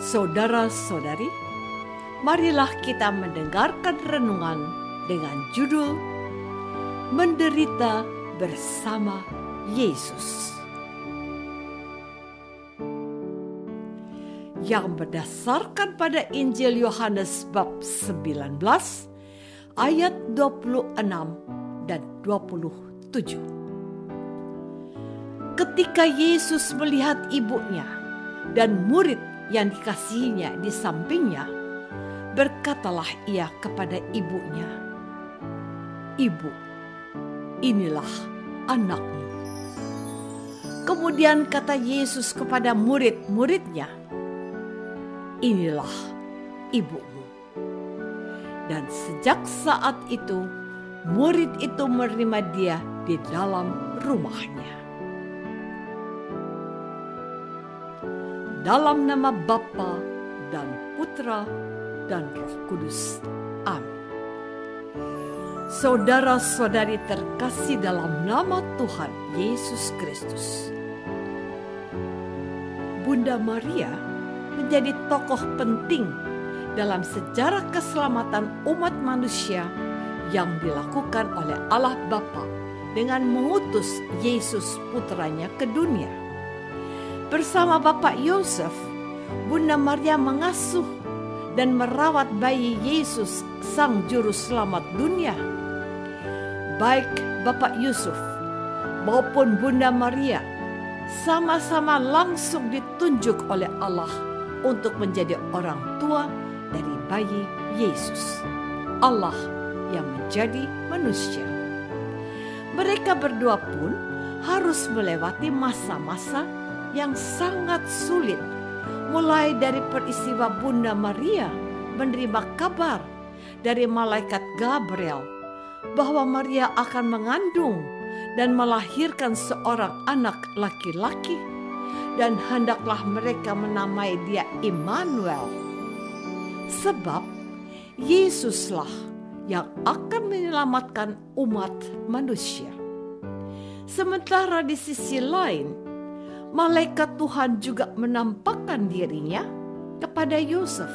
Saudara-saudari, marilah kita mendengarkan renungan dengan judul Menderita Bersama Yesus, yang berdasarkan pada Injil Yohanes bab 19 ayat 26 dan 27. Ketika Yesus melihat ibunya dan murid yang dikasihinya di sampingnya, berkatalah ia kepada ibunya, "Ibu, inilah anakmu." Kemudian kata Yesus kepada murid-muridnya, "Inilah ibumu." Dan sejak saat itu, murid itu menerima dia di dalam rumahnya. Dalam nama Bapa dan Putra dan Roh Kudus. Amin. Saudara-saudari terkasih dalam nama Tuhan Yesus Kristus, Bunda Maria menjadi tokoh penting dalam sejarah keselamatan umat manusia yang dilakukan oleh Allah Bapa dengan mengutus Yesus putranya ke dunia. Bersama Bapak Yosef, Bunda Maria mengasuh dan merawat bayi Yesus, Sang Juru Selamat dunia. Baik Bapak Yusuf maupun Bunda Maria sama-sama langsung ditunjuk oleh Allah untuk menjadi orang tua dari bayi Yesus, Allah yang menjadi manusia. Mereka berdua pun harus melewati masa-masa yang sangat sulit, mulai dari peristiwa Bunda Maria menerima kabar dari malaikat Gabriel bahwa Maria akan mengandung dan melahirkan seorang anak laki-laki, dan hendaklah mereka menamai dia Immanuel, sebab Yesuslah yang akan menyelamatkan umat manusia. Sementara di sisi lain, malaikat Tuhan juga menampakkan dirinya kepada Yosef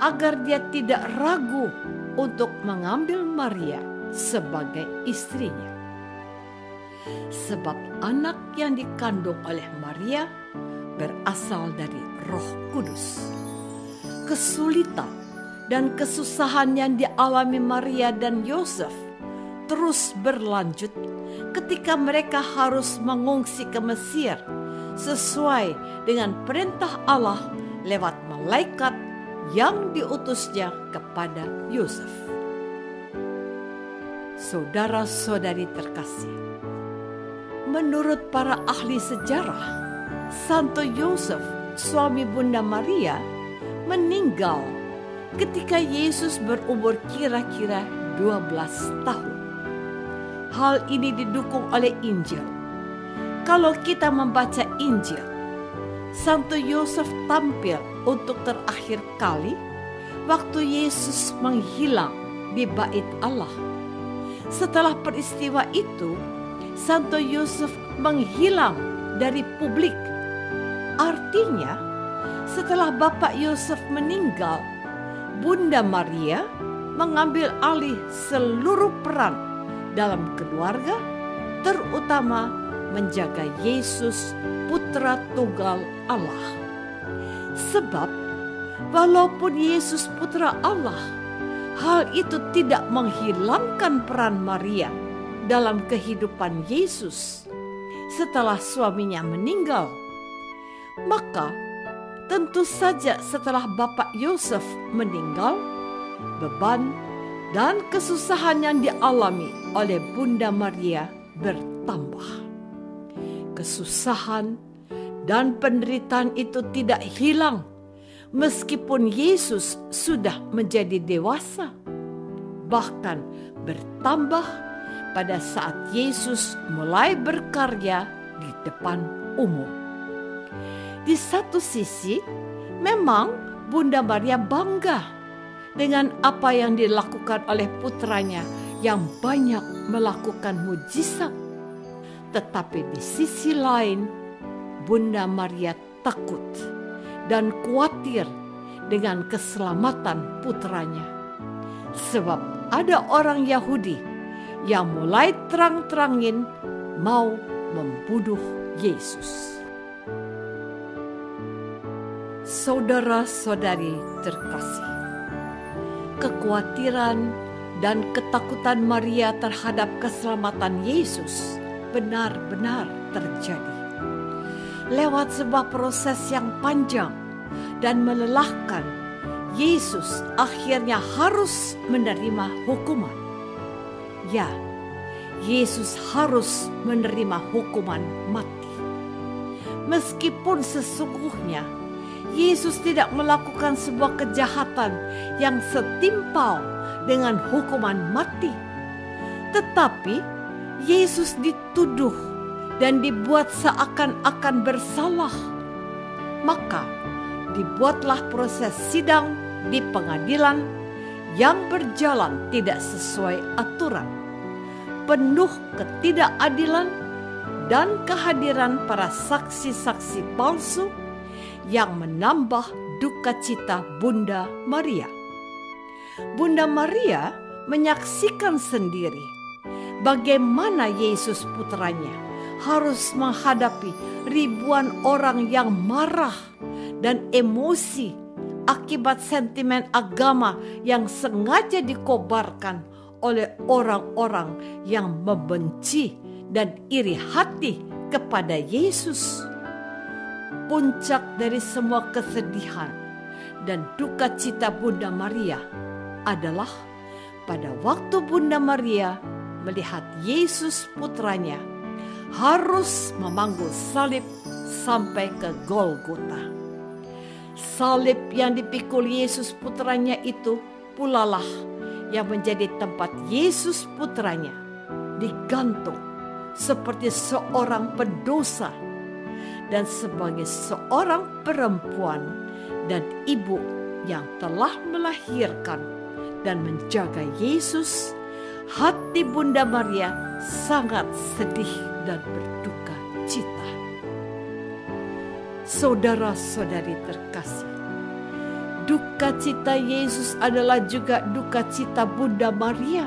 agar dia tidak ragu untuk mengambil Maria sebagai istrinya. Sebab anak yang dikandung oleh Maria berasal dari Roh Kudus. Kesulitan dan kesusahan yang dialami Maria dan Yosef terus berlanjut ketika mereka harus mengungsi ke Mesir sesuai dengan perintah Allah lewat malaikat yang diutusnya kepada Yosef. Saudara-saudari terkasih, menurut para ahli sejarah, Santo Yosef, suami Bunda Maria, meninggal ketika Yesus berumur kira-kira 12 tahun. Hal ini didukung oleh Injil. Kalau kita membaca Injil, Santo Yosef tampil untuk terakhir kali waktu Yesus menghilang di bait Allah. Setelah peristiwa itu, Santo Yosef menghilang dari publik. Artinya, setelah Bapak Yosef meninggal, Bunda Maria mengambil alih seluruh peran dalam keluarga, terutama menjaga Yesus, Putra Tunggal Allah. Sebab walaupun Yesus Putra Allah, hal itu tidak menghilangkan peran Maria dalam kehidupan Yesus setelah suaminya meninggal. Maka tentu saja setelah Bapak Yosef meninggal, beban dan kesusahan yang dialami oleh Bunda Maria bertambah. Kesusahan dan penderitaan itu tidak hilang meskipun Yesus sudah menjadi dewasa. Bahkan bertambah pada saat Yesus mulai berkarya di depan umum. Di satu sisi, memang Bunda Maria bangga dengan apa yang dilakukan oleh putranya yang banyak melakukan mujizat. Tetapi di sisi lain, Bunda Maria takut dan khawatir dengan keselamatan putranya. Sebab ada orang Yahudi yang mulai terang-terangin mau membunuh Yesus. Saudara-saudari terkasih, kekhawatiran dan ketakutan Maria terhadap keselamatan Yesus benar-benar terjadi. Lewat sebuah proses yang panjang dan melelahkan, Yesus akhirnya harus menerima hukuman. Ya, Yesus harus menerima hukuman mati. Meskipun sesungguhnya Yesus tidak melakukan sebuah kejahatan yang setimpal dengan hukuman mati, tetapi Yesus dituduh dan dibuat seakan-akan bersalah. Maka dibuatlah proses sidang di pengadilan yang berjalan tidak sesuai aturan, penuh ketidakadilan dan kehadiran para saksi-saksi palsu yang menambah duka cita Bunda Maria. Bunda Maria menyaksikan sendiri bagaimana Yesus putranya harus menghadapi ribuan orang yang marah dan emosi akibat sentimen agama yang sengaja dikobarkan oleh orang-orang yang membenci dan iri hati kepada Yesus. Puncak dari semua kesedihan dan duka cita Bunda Maria adalah pada waktu Bunda Maria melihat Yesus putranya harus memanggul salib sampai ke Golgota. Salib yang dipikul Yesus putranya itu pulalah yang menjadi tempat Yesus putranya digantung seperti seorang pendosa dan sebagai seorang perempuan dan ibu yang telah melahirkan dan menjaga Yesus, hati Bunda Maria sangat sedih dan berduka cita. Saudara-saudari terkasih, duka cita Yesus adalah juga duka cita Bunda Maria,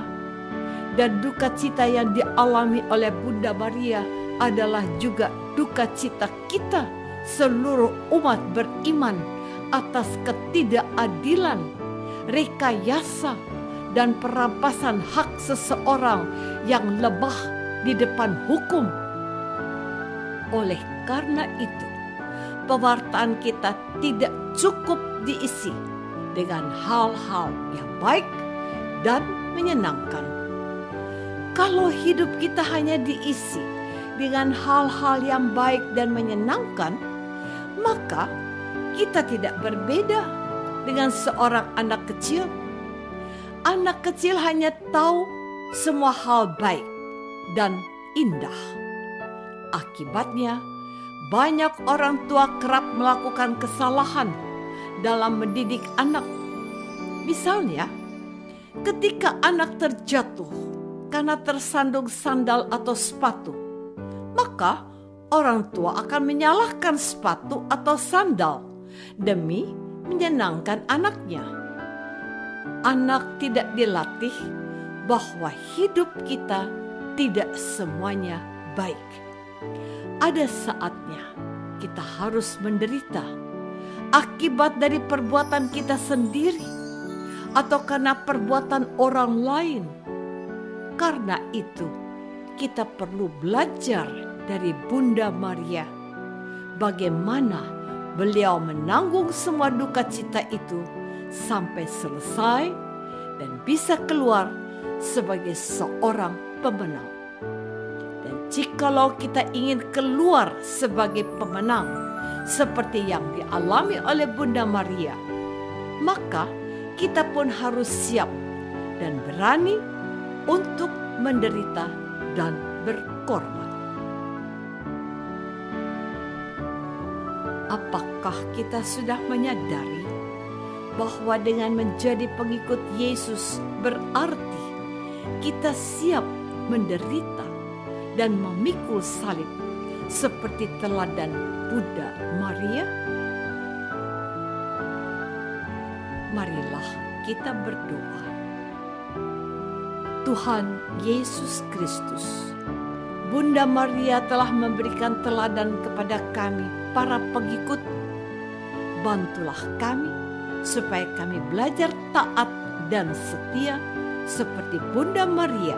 dan duka cita yang dialami oleh Bunda Maria adalah juga duka cita kita seluruh umat beriman atas ketidakadilan, rekayasa, dan perampasan hak seseorang yang lemah di depan hukum. Oleh karena itu, pewartaan kita tidak cukup diisi dengan hal-hal yang baik dan menyenangkan. Kalau hidup kita hanya diisi dengan hal-hal yang baik dan menyenangkan, maka kita tidak berbeda dengan seorang anak kecil. Anak kecil hanya tahu semua hal baik dan indah. Akibatnya, banyak orang tua kerap melakukan kesalahan dalam mendidik anak. Misalnya, ketika anak terjatuh karena tersandung sandal atau sepatu, maka orang tua akan menyalahkan sepatu atau sandal demi menyenangkan anaknya. Anak tidak dilatih bahwa hidup kita tidak semuanya baik. Ada saatnya kita harus menderita akibat dari perbuatan kita sendiri atau karena perbuatan orang lain. Karena itu, kita perlu belajar dari Bunda Maria bagaimana beliau menanggung semua duka cita itu sampai selesai dan bisa keluar sebagai seorang pemenang. Dan jikalau kita ingin keluar sebagai pemenang seperti yang dialami oleh Bunda Maria, maka kita pun harus siap dan berani untuk menderita dan berkorban. Apakah kita sudah menyadari bahwa dengan menjadi pengikut Yesus berarti kita siap menderita dan memikul salib seperti teladan Bunda Maria? Marilah kita berdoa. Tuhan Yesus Kristus, Bunda Maria telah memberikan teladan kepada kami para pengikut. Bantulah kami supaya kami belajar taat dan setia seperti Bunda Maria,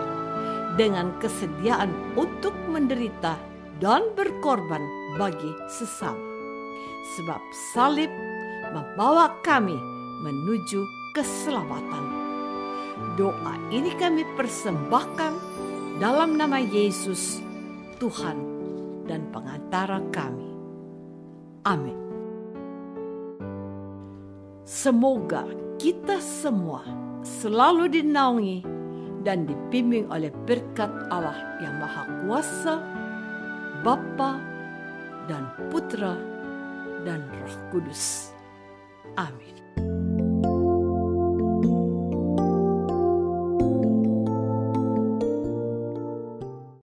dengan kesediaan untuk menderita dan berkorban bagi sesama. Sebab salib membawa kami menuju keselamatan. Doa ini kami persembahkan dalam nama Yesus, Tuhan dan pengantara kami. Amin. Semoga kita semua selalu dinaungi dan dibimbing oleh berkat Allah yang Maha Kuasa, Bapa dan Putra dan Roh Kudus. Amin.